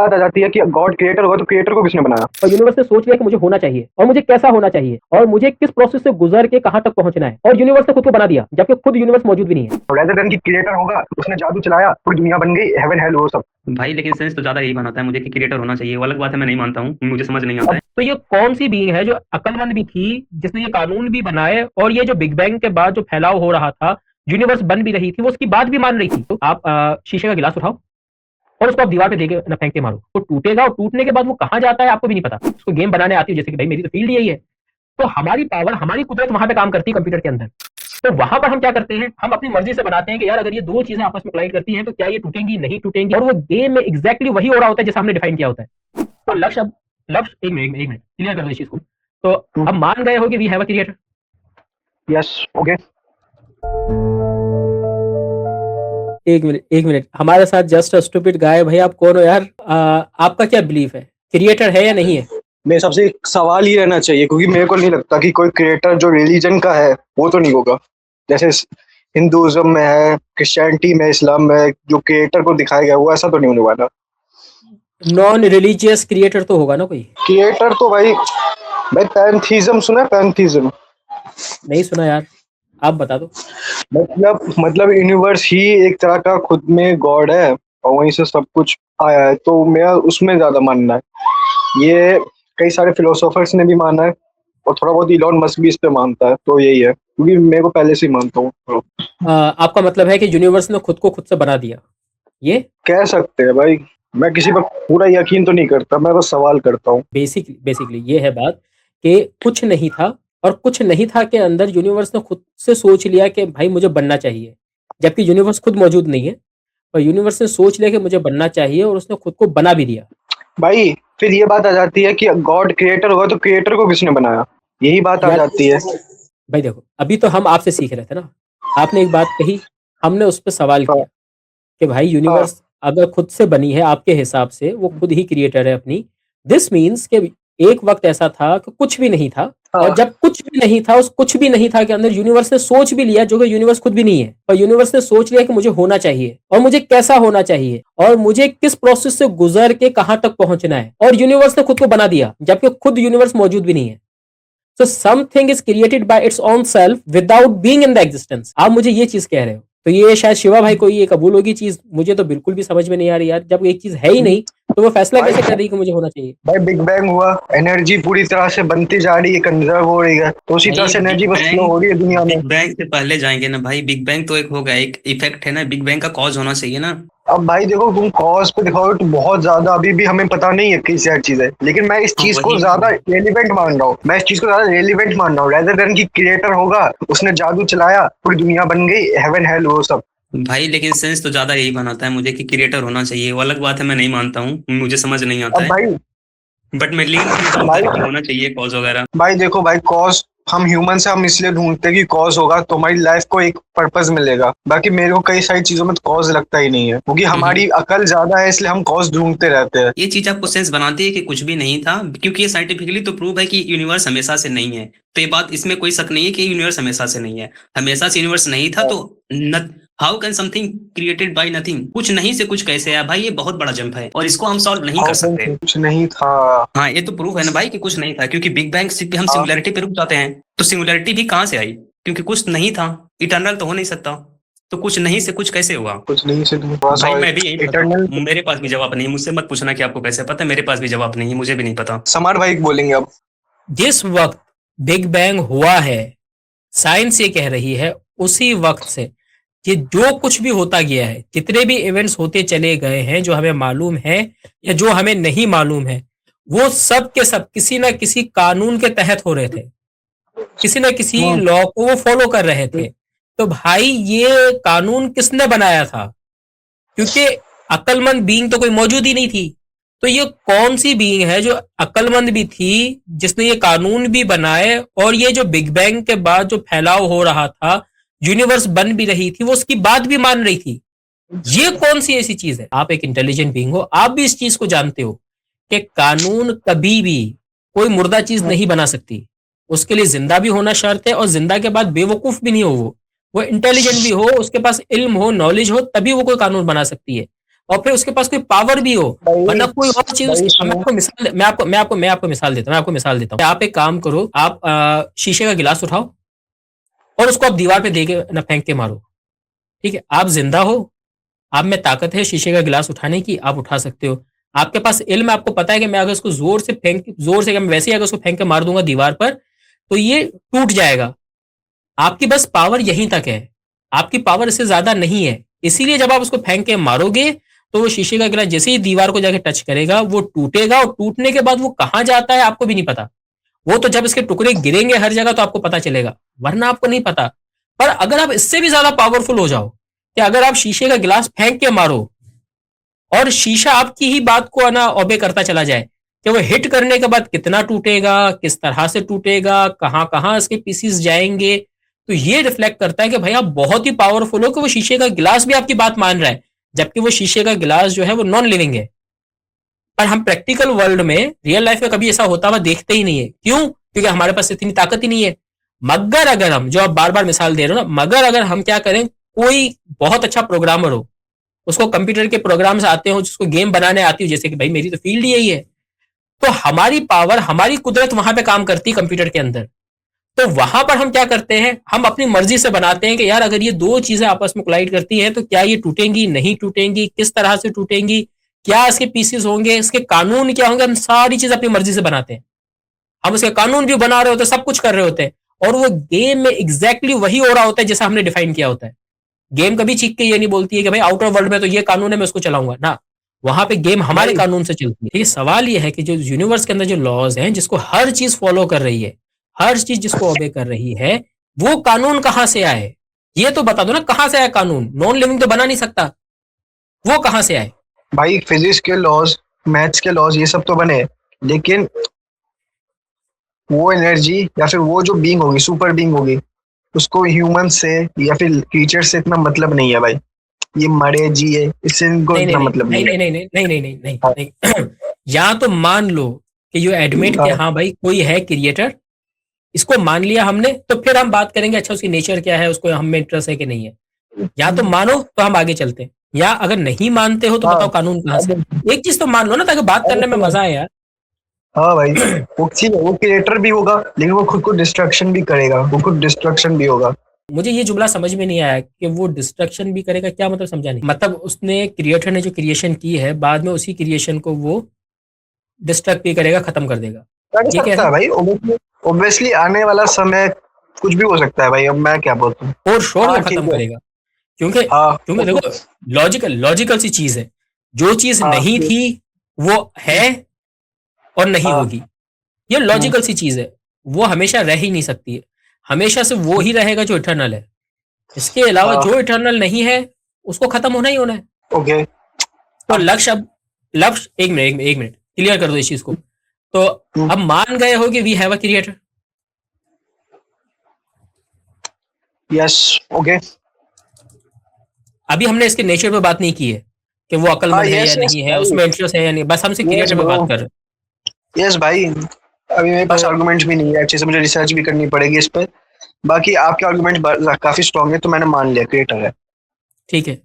बात आ जाती है कि गॉड क्रिएटर होगा तो क्रिएटर को किसने बनाया। और यूनिवर्स ने सोच लिया कि मुझे होना चाहिए और मुझे कैसा होना चाहिए और मुझे किस प्रोसेस से गुजर के कहां तक पहुंचना है, और यूनिवर्स ने खुद को बना दिया जबकि खुद यूनिवर्स मौजूद भी नहीं है। रेदर देन कि क्रिएटर होगा, उसने जादू चलाया, पूरी दुनिया बन गई, हेवन हेल वो सब। भाई लेकिन सेंस तो ज्यादा यही बनाता है मुझे कि क्रिएटर होना चाहिए। वो अलग बात है, मैं नहीं मानता हूँ, मुझे समझ नहीं आता है। तो ये कौन सी बीइंग है जो अक्लमंद भी थी, जिसने ये कानून भी बनाए, और ये जो बिग बैंग के बाद जो फैलाव हो रहा था, यूनिवर्स बन भी रही थी, वो उसकी बात भी मान रही थी। तो आप शीशे का गिलास उठाओ और उसको आप दीवार पे देके न फेंक के मारो, वो टूटेगा, और टूटने के बाद वो कहां जाता है आपको भी नहीं पता। उसको गेम बनाने आती है, जैसे कि भाई मेरी तो फील्ड यही है। तो हमारी पावर, हमारी कुदरत वहां पे काम करती है कंप्यूटर के अंदर। तो वहां पर हम क्या करते हैं, हम अपनी मर्जी से बनाते हैं कि यार अगर ये दो चीजें आपस में कोलाइड करती हैं तो क्या ये टूटेंगी, नहीं टूटेंगी, और वो गेम में एग्जैक्टली वही हो रहा होता है जैसा हमने डिफाइन किया होता है। तो लक्ष्य, अब लक्ष्य एक मिनट क्लियर कर दो इस चीज को। तो अब मान गए हो कि we have a creator. Yes, okay. एक मिनट हमारे साथ जस्ट अ स्टूपिड गाय। भाई आप कौन हो यार? आपका क्या बिलीफ है, क्रिएटर है या नहीं है? मेरे हिसाब से एक सवाल ही रहना चाहिए, क्योंकि मेरे को नहीं लगता कि कोई क्रिएटर जो रिलीजन का है वो तो नहीं होगा। जैसे हिंदुइज्म में है, क्रिश्चियनिटी में, इस्लाम में जो क्रिएटर को दिखाया गया वो ऐसा तो नहीं होने वाला। नॉन रिलीजियस क्रिएटर तो होगा ना कोई? क्रिएटर तो भाई पैंथीज्म सुना है? पैंथीज्म नहीं सुना यार, आप बता दो। मतलब यूनिवर्स ही एक तरह का खुद में गॉड है और वहीं से सब कुछ आया है, तो मेरा उसमें ज्यादा मानना है। ये कई सारे फिलोसोफर्स ने भी माना है और थोड़ा बहुत इलॉन मस्क भी इस पे मानता है, तो यही है, क्योंकि मेरे को पहले से ही मानता हूँ। आपका मतलब है कि यूनिवर्स ने खुद को खुद से बना दिया, ये कह सकते हैं भाई। मैं किसी पर पूरा यकीन तो नहीं करता, मैं बस सवाल करता हूँ। बेसिकली ये है बात कि कुछ नहीं था, और कुछ नहीं था के अंदर यूनिवर्स ने खुद से सोच लिया कि भाई मुझे बनना चाहिए, जबकि यूनिवर्स खुद मौजूद नहीं है, और यूनिवर्स ने सोच लिया कि मुझे बनना चाहिए और उसने खुद को बना भी दिया। भाई फिर ये बात आ जाती है कि गॉड क्रिएटर होगा तो क्रिएटर को किसने बनाया, यही बात आ यार जाती है। भाई देखो, अभी तो हम आपसे सीख रहे थे ना, आपने एक बात कही, हमने उस पर सवाल हाँ, किया कि भाई हाँ, यूनिवर्स अगर खुद से बनी है आपके हिसाब से, वो खुद ही क्रिएटर है अपनी, दिस मीन्स कि एक वक्त ऐसा था कि कुछ भी नहीं था, और हाँ। जब कुछ भी नहीं था, उस कुछ भी नहीं था के अंदर यूनिवर्स ने सोच भी लिया, जो कि यूनिवर्स खुद भी नहीं है, और यूनिवर्स ने सोच लिया कि मुझे होना चाहिए और मुझे कैसा होना चाहिए और मुझे किस प्रोसेस से गुजर के कहां तक पहुंचना है, और यूनिवर्स ने खुद को बना दिया जबकि खुद यूनिवर्स मौजूद भी नहीं है। So something is created by its own self without being in the existence। आप मुझे ये चीज कह रहे हो, तो ये शायद शिवा भाई को ये कबूल होगी चीज, मुझे तो बिल्कुल भी समझ में नहीं आ रही यार। जब एक चीज है ही नहीं तो वो फैसला कैसे कर रही है कि मुझे होना चाहिए? भाई बिग बैंग हुआ, एनर्जी पूरी तरह से बनती जा रही है, कंजर्व हो रही है, तो उसी तरह भाई से एनर्जी बिग बस फ्लो बैंग हो रही है दुनिया में। बिग बैंग से पहले जाएंगे ना भाई। बिग बैंग तो एक हो गया, एक इफेक्ट है ना, बिग बैंग का कॉज होना चाहिए ना। अब भाई देखो, तुम कॉज पे दिखाओगे तो बहुत ज्यादा अभी भी हमें पता नहीं है कैसी हर चीज है, लेकिन मैं इस हाँ चीज को वही ज्यादा रेलिवेंट मान रहा हूँ। मैं इस चीज को ज्यादा रेलिवेंट मान रहा हूँ, रेदर देन कि क्रिएटर होगा, उसने जादू चलाया, पूरी दुनिया बन गई, हेवन हेल वो सब। भाई लेकिन सेंस तो ज्यादा यही बनाता है मुझे कि क्रिएटर होना चाहिए। वो अलग बात है, मैं नहीं मानता हूँ, मुझे समझ नहीं आता अब है। भाई बट मैं लीन करता हूँ कि होना चाहिए कॉज वगैरह। भाई देखो भाई, कॉज हम ह्यूमन से हम इसलिए ढूंढते हैं कि कॉज होगा तो हमारी लाइफ को एक पर्पस मिलेगा। बाकी मेरे को कई सारी चीजों में तो कॉज लगता ही नहीं है, क्योंकि हमारी अकल ज्यादा है, इसलिए हम कॉज ढूंढते रहते हैं। ये चीज आपको सेंस बनाती है कि कुछ भी नहीं था, क्योंकि ये साइंटिफिकली तो प्रूव है कि यूनिवर्स हमेशा से नहीं है। तो ये बात, इसमें कोई शक नहीं है कि यूनिवर्स हमेशा से नहीं है। हमेशा से यूनिवर्स नहीं था तो how can something created by nothing? कुछ नहीं से कुछ कैसे आया भाई? ये बहुत बड़ा जंप है और इसको हम सॉल्व नहीं कर सकते। कुछ नहीं था। हाँ ये तो प्रूफ है ना भाई कि कुछ नहीं था, क्योंकि बिग बैंग से हम हाँ, सिंगुलैरिटी पे रुक जाते हैं। तो सिंगुलैरिटी भी कहाँ से आई? क्योंकि कुछ नहीं था, इटर्नल तो हो नहीं सकता। तो कुछ नहीं से कुछ कैसे हुआ? कुछ नहीं से तुम थोड़ा सा भाई मैं भी यही पता, इटर्नल। मेरे पास भी जवाब नहीं है। मुझसे मत पूछना कि आपको कैसे पता है, मेरे पास भी जवाब नहीं है, मुझे भी नहीं पता। समार भाई बोलेंगे अब। जिस वक्त बिग बैंग हुआ है, साइंस ये कह रही है, उसी वक्त से ये जो कुछ भी होता गया है, जितने भी इवेंट्स होते चले गए हैं, जो हमें मालूम है या जो हमें नहीं मालूम है, वो सब के सब किसी ना किसी कानून के तहत हो रहे थे, किसी ना किसी लॉ को वो फॉलो कर रहे थे। तो भाई ये कानून किसने बनाया था? क्योंकि अक्लमंद बीइंग तो कोई मौजूद ही नहीं थी। तो ये कौन सी बीइंग है जो अक्लमंद भी थी, जिसने ये कानून भी बनाए, और ये जो बिग बैंग के बाद जो फैलाव हो रहा था, यूनिवर्स बन भी रही थी, वो उसकी बात भी मान रही थी? ये कौन सी ऐसी चीज है? आप एक इंटेलिजेंट बीइंग हो, आप भी इस चीज को जानते हो कि कानून कभी भी कोई मुर्दा चीज नहीं बना सकती। उसके लिए जिंदा भी होना शर्त है, और जिंदा के बाद बेवकूफ भी नहीं हो, वो इंटेलिजेंट भी हो, उसके पास इल्म हो, नॉलेज हो, तभी वो कोई कानून बना सकती है। और फिर उसके पास कोई पावर भी हो, भाई वरना कोई और चीज भाई उसकी। सुनो। मैं आपको मिसाल देता हूँ। आप एक काम करो, आप शीशे का गिलास उठाओ और उसको आप दीवार पे दे के ना फेंक के मारो। ठीक है, आप जिंदा हो, आप में ताकत है शीशे का गिलास उठाने की, आप उठा सकते हो। आपके पास इल्म है, आपको पता है कि मैं अगर उसको जोर से मैं वैसे ही अगर उसको फेंक के मार दूंगा दीवार पर तो ये टूट जाएगा। आपकी बस पावर यहीं तक है, आपकी पावर इससे ज्यादा नहीं है। इसीलिए जब आप उसको फेंक के मारोगे तो वो शीशे का गिलास जैसे ही दीवार को जाके टच करेगा वो टूटेगा, और टूटने के बाद वो कहां जाता है आपको भी नहीं पता। वो तो जब इसके टुकड़े गिरेंगे हर जगह तो आपको पता चलेगा, वरना आपको नहीं पता। पर अगर आप इससे भी ज्यादा पावरफुल हो जाओ कि अगर आप शीशे का गिलास फेंक के मारो और शीशा आपकी ही बात को ना ओबे करता चला जाए कि वो हिट करने के बाद कितना टूटेगा, किस तरह से टूटेगा, कहां कहां इसके पीसीस जाएंगे, तो ये रिफ्लेक्ट करता है कि भाई आप बहुत ही पावरफुल हो कि वो शीशे का गिलास भी आपकी बात मान रहा है, जबकि वो शीशे का गिलास जो है वो नॉन लिविंग है। पर हम प्रैक्टिकल वर्ल्ड में, रियल लाइफ में कभी ऐसा होता हुआ देखते ही नहीं है। क्यों? क्योंकि हमारे पास इतनी ताकत ही नहीं है। मगर अगर हम, जो आप बार बार मिसाल दे रहे हो ना, मगर अगर हम क्या करें, कोई बहुत अच्छा प्रोग्रामर हो, उसको कंप्यूटर के प्रोग्राम्स आते हो, जिसको गेम बनाने आती हो, जैसे कि भाई मेरी तो फील्ड यही है, तो हमारी पावर, हमारी कुदरत वहां पे काम करती है कंप्यूटर के अंदर। तो वहां पर हम क्या करते हैं, हम अपनी मर्जी से बनाते हैं कि यार अगर ये दो चीजें आपस में कोलाइड करती हैं तो क्या ये टूटेंगी, नहीं टूटेंगी, किस तरह से टूटेंगी, क्या इसके पीसेस होंगे, इसके कानून क्या होंगे। हम सारी चीज अपनी मर्जी से बनाते हैं, हम उसके कानून भी बना रहे होते हैं, सब कुछ कर रहे होते हैं, और वो गेम में एग्जैक्टली वही हो रहा होता है जैसा हमने डिफाइन किया होता है। गेम कभी चीख के ये नहीं बोलती है कि भाई आउटर वर्ल्ड में तो ये कानून है मैं उसको चलाऊंगा ना, वहां पे गेम हमारे भाई कानून से चलती है। ठीक है, सवाल ये है कि जो यूनिवर्स के अंदर जो लॉज हैं, जिसको हर चीज फॉलो कर रही है, हर चीज जिसको ओबे कर रही है, वो कानून कहां से आए, ये तो बता दो ना, कहां से आया कानून? नॉन लिविंग तो बना नहीं सकता, वो कहां से आए? भाई फिजिक्स के लॉज, मैथ्स के लॉज, ये सब तो बने, लेकिन वो एनर्जी या फिर वो जो बीइंग होगी, सुपर बीइंग होगी, उसको ह्यूमन से या फिर क्रीचर से इतना मतलब नहीं है भाई। ये मरे जिए इससे इनको नहीं नहीं इतना नहीं मतलब नहीं नहीं है। नहीं नहीं नहीं नहीं नहीं नहीं हाँ, नहीं नहीं। या तो मान लो कि यू एडमिट कि हाँ, हाँ भाई कोई है क्रिएटर, इसको मान लिया हमने, तो फिर हम बात करेंगे अच्छा उसकी नेचर क्या है, उसको हम में इंटरेस्ट है कि नहीं है। या तो मानो तो हम आगे चलते हैं, या अगर नहीं मानते हो तो हाँ, बताओ कानून कहाँ से अब है? एक चीज तो मान लो ना, ताकि बात अब करने में मजा आए यार। हाँ भाई, वो क्रिएटर भी होगा, लेकिन वो खुद को डिस्ट्रक्शन भी करेगा, वो खुद डिस्ट्रक्शन भी होगा। मुझे ये जुमला समझ में नहीं आया कि वो डिस्ट्रक्शन भी करेगा, क्या मतलब समझा नहीं। मतलब उसने, क्रिएटर ने जो क्रिएशन की है, बाद में उसी क्रिएशन को वो डिस्ट्रक्ट भी करेगा, खत्म कर देगा, कर ये सकता कैसे? है भाई, ऑब्वियसली आने वाला समय कुछ भी हो सकता है भाई, अब मैं क्या बोलूं। और श्योर हाँ वो ठीक खत्म है। करेगा, क्योंकि हाँ क्योंकि देखो, लॉजिकल सी चीज है, जो चीज हाँ नहीं थी वो है और नहीं हाँ। होगी, ये लॉजिकल सी चीज है। वो हमेशा रह ही नहीं सकती है, हमेशा से वो ही रहेगा जो इटर्नल है। इसके अलावा हाँ, जो इटर्नल नहीं है उसको खत्म होना ही होना है। ओके। तो लक्ष्य, अब लक्ष्य, एक मिनट क्लियर कर दो इस चीज को। तो अब मान गए हो कि we have a creator. Yes, okay. अभी हमने इसके नेचर पे बात नहीं की है कि वो हाँ, अक्लमंद है या यस यस नहीं है, भाई, उसमें इंटरेस्ट है या नहीं, बस हमसे यस क्रिएटर पे ब्रो, बात कर रहे हैं। यस भाई। अभी मेरे पास तो आर्गुमेंट भी नहीं है, अच्छे से मुझे रिसर्च भी करनी पड़ेगी इस पे। बाकी आपके आर्गुमेंट काफी स्ट्रांग है, तो मैंने मान लिया क्रिएटर है। ठीक है,